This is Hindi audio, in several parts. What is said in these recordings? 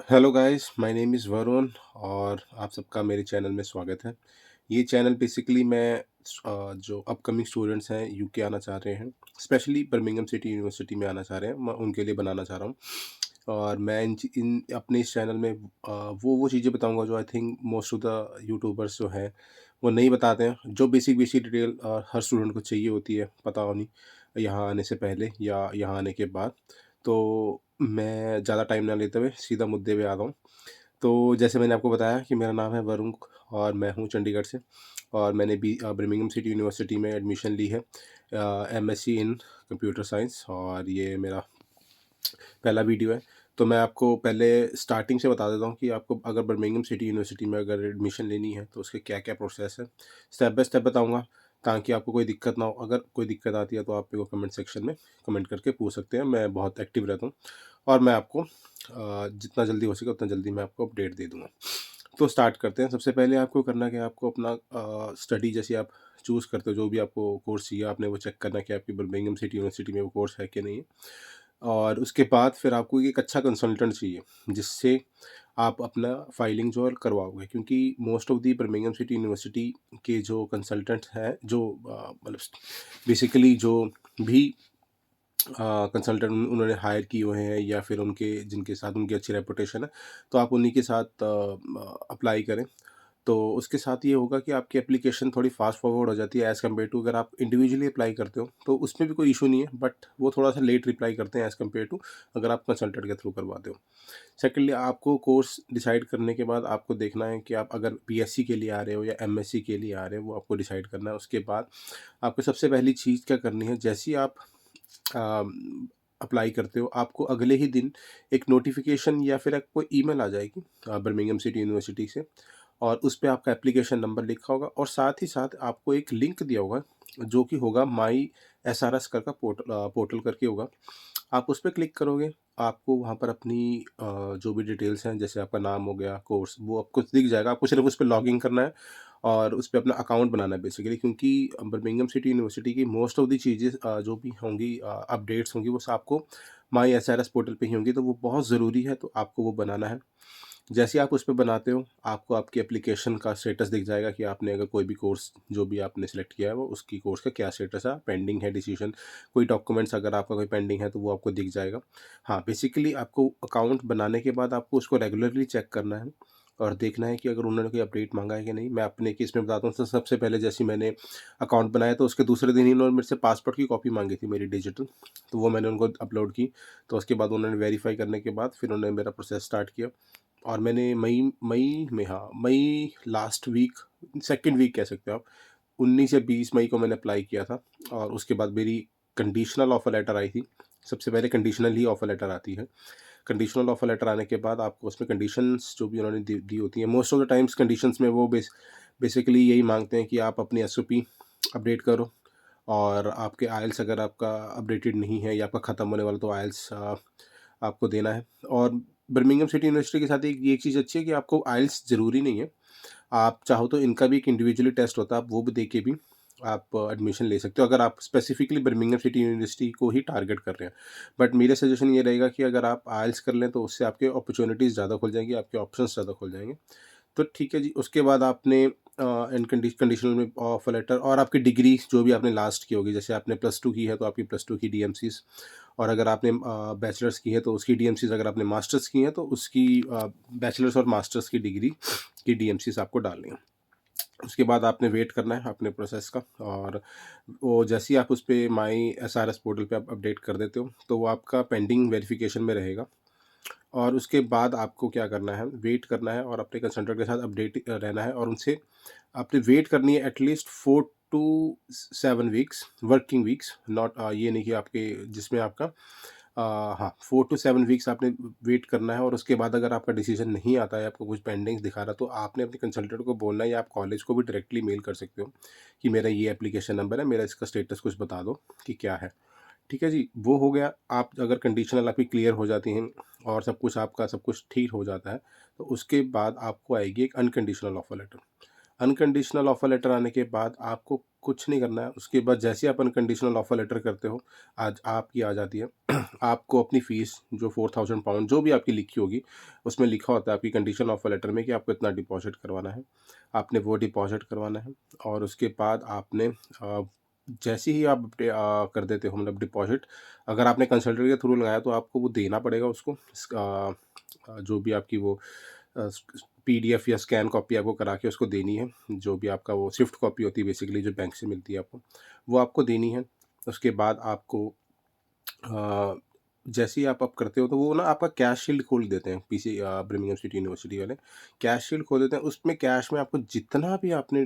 Hello guys, my name is Varun और आप सबका मेरे चैनल में स्वागत है। ये चैनल बेसिकली जो अपकमिंग स्टूडेंट्स हैं यूके आना चाह रहे हैं, स्पेशली बर्मिंघम सिटी यूनिवर्सिटी में आना चाह रहे हैं, मैं उनके लिए बनाना चाह रहा हूँ। और मैं इन अपने इस चैनल में वो चीज़ें बताऊँगा जो I think most of the YouTubers जो हैं, वो नहीं बताते हैं। जो बेसिक डिटेल हर स्टूडेंट को चाहिए होती है, पता होनी यहाँ आने से पहले या यहाँ आने के बाद। तो मैं ज़्यादा टाइम ना लेते हुए सीधा मुद्दे पे आता हूँ। तो जैसे मैंने आपको बताया कि मेरा नाम है वरुण और मैं हूँ चंडीगढ़ से और मैंने बर्मिंघम सिटी यूनिवर्सिटी में एडमिशन ली है एमएससी इन कंप्यूटर साइंस और ये मेरा पहला वीडियो है। तो मैं आपको पहले स्टार्टिंग से बता देता हूँ कि आपको अगर बर्मिंघम सिटी यूनिवर्सिटी में अगर एडमिशन लेनी है तो उसके क्या-क्या प्रोसेस है। स्टेप बाय स्टेप बताऊँगा ताकि आपको कोई दिक्कत ना हो। अगर कोई दिक्कत आती है तो आप मेरे को कमेंट सेक्शन में कमेंट करके पूछ सकते हैं। मैं बहुत एक्टिव रहता हूँ और मैं आपको जितना जल्दी हो सके उतना जल्दी मैं आपको अपडेट दे दूँगा। तो स्टार्ट करते हैं। सबसे पहले आपको करना क्या है, आपको अपना स्टडी जैसे आप चूज़ करते हो, जो भी आपको कोर्स चाहिए, आपने वो चेक करना है कि आपकी बर्मिंघम सिटी यूनिवर्सिटी में वो कोर्स है कि नहीं है। और उसके बाद फिर आपको एक अच्छा कंसल्टेंट चाहिए, जिससे आप अपना फाइलिंग जो है करवाओगे, क्योंकि most of the Birmingham city university के जो कंसल्टेंट्स हैं, जो मतलब बेसिकली जो भी कंसल्टेंट उन्होंने हायर किए हुए हैं या फिर उनके जिनके साथ उनकी अच्छी रेपुटेशन है, तो आप उन्हीं के साथ अप्लाई करें। तो उसके साथ ये होगा कि आपकी एप्लीकेशन थोड़ी फास्ट फॉरवर्ड हो जाती है एज़ कम्पेयर टू अगर आप इंडिविजुअली अप्लाई करते हो, तो उसमें भी कोई इशू नहीं है, बट वो थोड़ा सा लेट रिप्लाई करते हैं एज़ कम्पेयर टू अगर आप कंसल्टेंट के थ्रू करवाते हो। सेकेंडली, आपको कोर्स डिसाइड करने के बाद आपको देखना है कि आप अगर बीएससी के लिए आ रहे हो या एमएससी के लिए आ रहे हो, वो आपको डिसाइड करना है। उसके बाद आपको सबसे पहली चीज़ क्या करनी है, जैसे ही आप अप्लाई करते हो, आपको अगले ही दिन एक नोटिफिकेशन या फिर आपको ईमेल आ जाएगी बर्मिंघम सिटी यूनिवर्सिटी से, और उस पे आपका एप्लीकेशन नंबर लिखा होगा और साथ ही साथ आपको एक लिंक दिया होगा जो कि होगा माई एसआरएस का पोर्टल करके होगा। आप उस पे क्लिक करोगे, आपको वहाँ पर अपनी जो भी डिटेल्स हैं, जैसे आपका नाम हो गया, कोर्स, वो आपको दिख जाएगा। आपको सिर्फ उस पे लॉगिन करना है और उस पे अपना अकाउंट बनाना है बेसिकली, क्योंकि बर्मिंघम सिटी यूनिवर्सिटी की मोस्ट ऑफ द चीज़ें जो भी होंगी, अपडेट्स होंगी, वो आपको माई एसआरएस पोर्टल पे ही होंगी, तो वो बहुत ज़रूरी है, तो आपको वो बनाना है। जैसे ही आप उस पे बनाते हो, आपको आपकी एप्लीकेशन का स्टेटस दिख जाएगा कि आपने अगर कोई भी कोर्स जो भी आपने सेलेक्ट किया है, वो उसकी कोर्स का क्या स्टेटस है, पेंडिंग है डिसीजन, कोई डॉक्यूमेंट्स अगर आपका कोई पेंडिंग है तो वो आपको दिख जाएगा। हाँ, बेसिकली आपको अकाउंट बनाने के बाद आपको उसको रेगुलरली चेक करना है और देखना है कि अगर उन्होंने कोई अपडेट माँगा है कि नहीं। मैं अपने केस में बताता हूँ, तो सबसे पहले जैसे मैंने अकाउंट बनाया तो उसके दूसरे दिन ही उन्होंने मेरे से पासपोर्ट की कॉपी माँगी थी मेरी डिजिटल, तो वो मैंने उनको अपलोड की। तो उसके बाद उन्होंने वेरीफ़ाई करने के बाद फिर उन्होंने मेरा प्रोसेस स्टार्ट किया और मैंने मई मई में, हाँ, मई लास्ट वीक, सेकंड वीक कह सकते हो आप, 19 या 20 मई को मैंने अप्लाई किया था। और उसके बाद मेरी कंडीशनल ऑफ़र लेटर आई थी। सबसे पहले कंडीशनल ही ऑफ़र लेटर आती है। कंडीशनल ऑफ़र लेटर आने के बाद आपको उसमें कंडीशंस जो भी उन्होंने दी दी होती हैं, most of the times conditions में वो बेसिकली यही माँगते हैं कि आप अपनी एसओपी अपडेट करो और आपके आइल्स अगर आपका अपडेटेड नहीं है या आपका ख़त्म होने वाला, तो आइल्स आपको देना है। और बर्मिंघम सिटी यूनिवर्सिटी के साथ एक ये चीज़ अच्छी है कि आपको आइल्स ज़रूरी नहीं है। आप चाहो तो इनका भी एक इंडिविजुअली टेस्ट होता है, आप वो भी दे के भी आप एडमिशन ले सकते हो, अगर आप स्पेसिफिकली बर्मिंघम सिटी यूनिवर्सिटी को ही टारगेट कर रहे हैं। बट मेरा सजेशन ये रहेगा कि अगर आप आइल्स कर लें तो उससे आपके अपॉर्च्युनिटीज़ ज़्यादा खुल जाएँगी, आपके ऑप्शंस ज़्यादा खुल जाएँगे। तो ठीक है जी, उसके बाद आपने कंडीशनल में ऑफर लेटर और आपकी डिग्री जो भी आपने लास्ट की होगी, जैसे आपने +2 की है तो आपकी +2 की डीएमसीज़, और अगर आपने बैचलर्स की है तो उसकी डीएमसीज़, अगर आपने मास्टर्स की है तो उसकी बैचलर्स और मास्टर्स की डिग्री की डीएमसीज़ आपको डालनी है। उसके बाद आपने वेट करना है अपने प्रोसेस का, और वो जैसे ही आप उस पे माई एसआरएस पोर्टल पे आप अपडेट कर देते हो, तो वो आपका पेंडिंग वेरिफिकेशन में रहेगा। और उसके बाद आपको क्या करना है, वेट करना है और अपने कंसल्टेंट के साथ अपडेट रहना है, और उनसे आपने वेट करनी है at least 4 to 7 weeks, working weeks, not ये नहीं कि आपके जिसमें आपका हाँ, 4 टू 7 वीक्स आपने वेट करना है। और उसके बाद अगर आपका डिसीजन नहीं आता है, आपको कुछ पेंडिंग्स दिखा रहा, तो आपने अपने कंसल्टेंट को बोलना है, या आप कॉलेज को भी डायरेक्टली मेल कर सकते हो कि मेरा ये एप्लीकेशन नंबर है, मेरा इसका स्टेटस कुछ बता दो कि क्या है। ठीक है जी, वो हो गया। आप अगर कंडीशनल आपकी क्लियर हो जाती हैं और सब कुछ आपका सब कुछ ठीक हो जाता है, तो उसके बाद आपको आएगी एक unconditional offer letter. Unconditional offer letter आने के बाद आपको कुछ नहीं करना है। उसके बाद जैसे ही अपन कंडीशनल ऑफर लेटर करते हो, आज आपकी आ जाती है। आपको अपनी फ़ीस जो 4000 पाउंड जो भी आपकी लिखी होगी, उसमें लिखा होता है आपकी कंडीशनल ऑफर लेटर में कि आपको इतना डिपॉज़िट करवाना है। आपने वो डिपॉज़िट करवाना है और उसके बाद आपने जैसे ही आप कर देते हो मतलब डिपॉज़िट, अगर आपने कंसल्टेंट के थ्रू लगाया तो आपको वो देना पड़ेगा उसको। जो भी आपकी वो पीडीएफ या स्कैन कॉपी आपको करा के उसको देनी है। जो भी आपका वो स्विफ्ट कॉपी होती है बेसिकली जो बैंक से मिलती है आपको, वो आपको देनी है। उसके बाद आपको अ, जैसे ही आप करते हो तो वो ना आपका कैश शील्ड खोल देते हैं पीसी बर्मिंघम सिटी यूनिवर्सिटी वाले। कैश शील्ड खोल देते हैं, उसमें कैश में आपको जितना भी आपने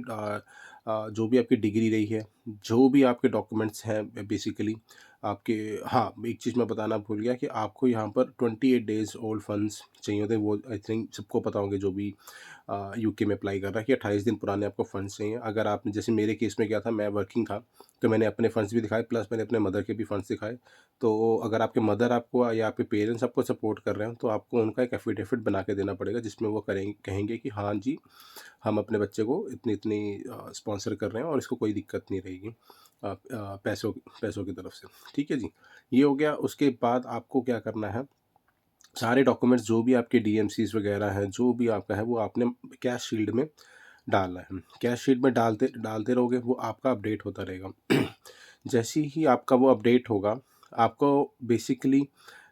जो भी आपकी डिग्री रही है, जो भी आपके डॉक्यूमेंट्स हैं बेसिकली आपके। हाँ, एक चीज़ मैं बताना भूल गया कि आपको यहाँ पर 28 डेज़ ओल्ड फंड्स चाहिए होते हैं। वो आई थिंक सबको पता होंगे जो भी यूके में अप्लाई कर रहा है कि 28 दिन पुराने आपको फंड्स चाहिए। अगर आपने जैसे मेरे केस में क्या था, मैं वर्किंग था, तो मैंने अपने फंड्स भी दिखाए प्लस मैंने अपने मदर के भी फंड्स दिखाए। तो अगर आपके मदर आपको या आपके पेरेंट्स आपको सपोर्ट कर रहे हैं तो आपको उनका एक एफिडेविट बना के देना पड़ेगा जिसमें वो कहेंगे कि हाँ जी, हम अपने बच्चे को इतनी-इतनी स्पॉन्सर कर रहे हैं और इसको कोई दिक्कत नहीं रहेगी पैसों पैसों की तरफ से। ठीक है जी, ये हो गया। उसके बाद आपको क्या करना है, सारे डॉक्यूमेंट्स जो भी आपके डीएमसीज़ वगैरह हैं, जो भी आपका है वो आपने कैश शील्ड में डालना है। कैश शीट में डालते डालते रहोगे वो आपका अपडेट होता रहेगा। जैसे ही आपका वो अपडेट होगा, आपको बेसिकली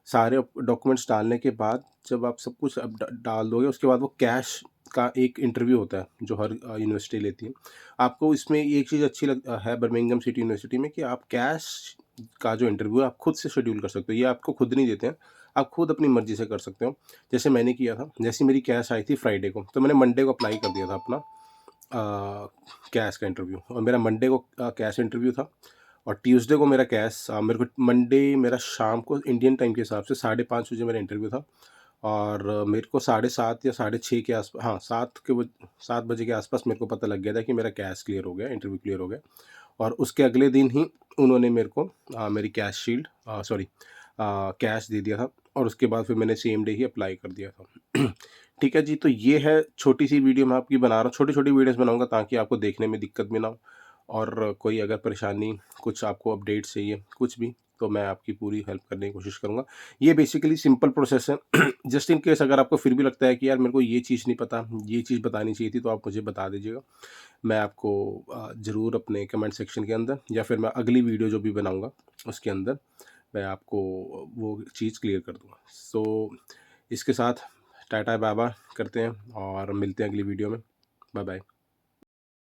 सारे डॉक्यूमेंट्स डालने के बाद जब आप सब कुछ अब डाल दोगे उसके बाद वो कैश का एक इंटरव्यू होता है जो हर यूनिवर्सिटी लेती है। आपको इसमें एक चीज़ अच्छी है बर्मिंघम सिटी यूनिवर्सिटी में कि आप कैश का जो इंटरव्यू है आप खुद से शेड्यूल कर सकते हो। ये आपको खुद नहीं देते हैं, आप खुद अपनी मर्ज़ी से कर सकते हो। जैसे मैंने किया था, जैसे मेरी कैश आई थी फ्राइडे को, तो मैंने मंडे को अप्लाई कर दिया था अपना कैश का इंटरव्यू। और मेरा मंडे को कैश इंटरव्यू था और ट्यूसडे को मेरा कैश मेरे को मंडे मेरा शाम को इंडियन टाइम के हिसाब से 5:30 बजे मेरा इंटरव्यू था और मेरे को 7:30 या 6:30 के आस हाँ 7 बजे के आसपास मेरे को पता लग गया था कि मेरा कैश क्लियर हो गया, इंटरव्यू क्लियर हो गया। और उसके अगले दिन ही उन्होंने मेरे को मेरी कैश शील्ड सॉरी कैश दे दिया था और उसके बाद फिर मैंने सेम डे ही अप्लाई कर दिया था। ठीक है जी, तो ये है छोटी-सी वीडियो मैं आपकी बना रहा हूँ, छोटी-छोटी वीडियोज़ बनाऊँगा ताकि आपको देखने में दिक्कत भी ना हो और कोई अगर परेशानी, कुछ आपको अपडेट चाहिए, कुछ भी, तो मैं आपकी पूरी हेल्प करने की कोशिश करूँगा। ये बेसिकली सिंपल प्रोसेस है। जस्ट इन केस अगर आपको फिर भी लगता है कि यार मेरे को ये चीज़ नहीं पता, ये चीज़ बतानी चाहिए थी, तो आप मुझे बता दीजिएगा। मैं आपको ज़रूर अपने कमेंट सेक्शन के अंदर या फिर मैं अगली वीडियो जो भी बनाऊँगा, उसके अंदर मैं आपको वो चीज़ क्लियर कर दूँगा। सो इसके साथ टाटा बाय-बाय करते हैं और मिलते हैं अगली वीडियो में। बाय-बाय।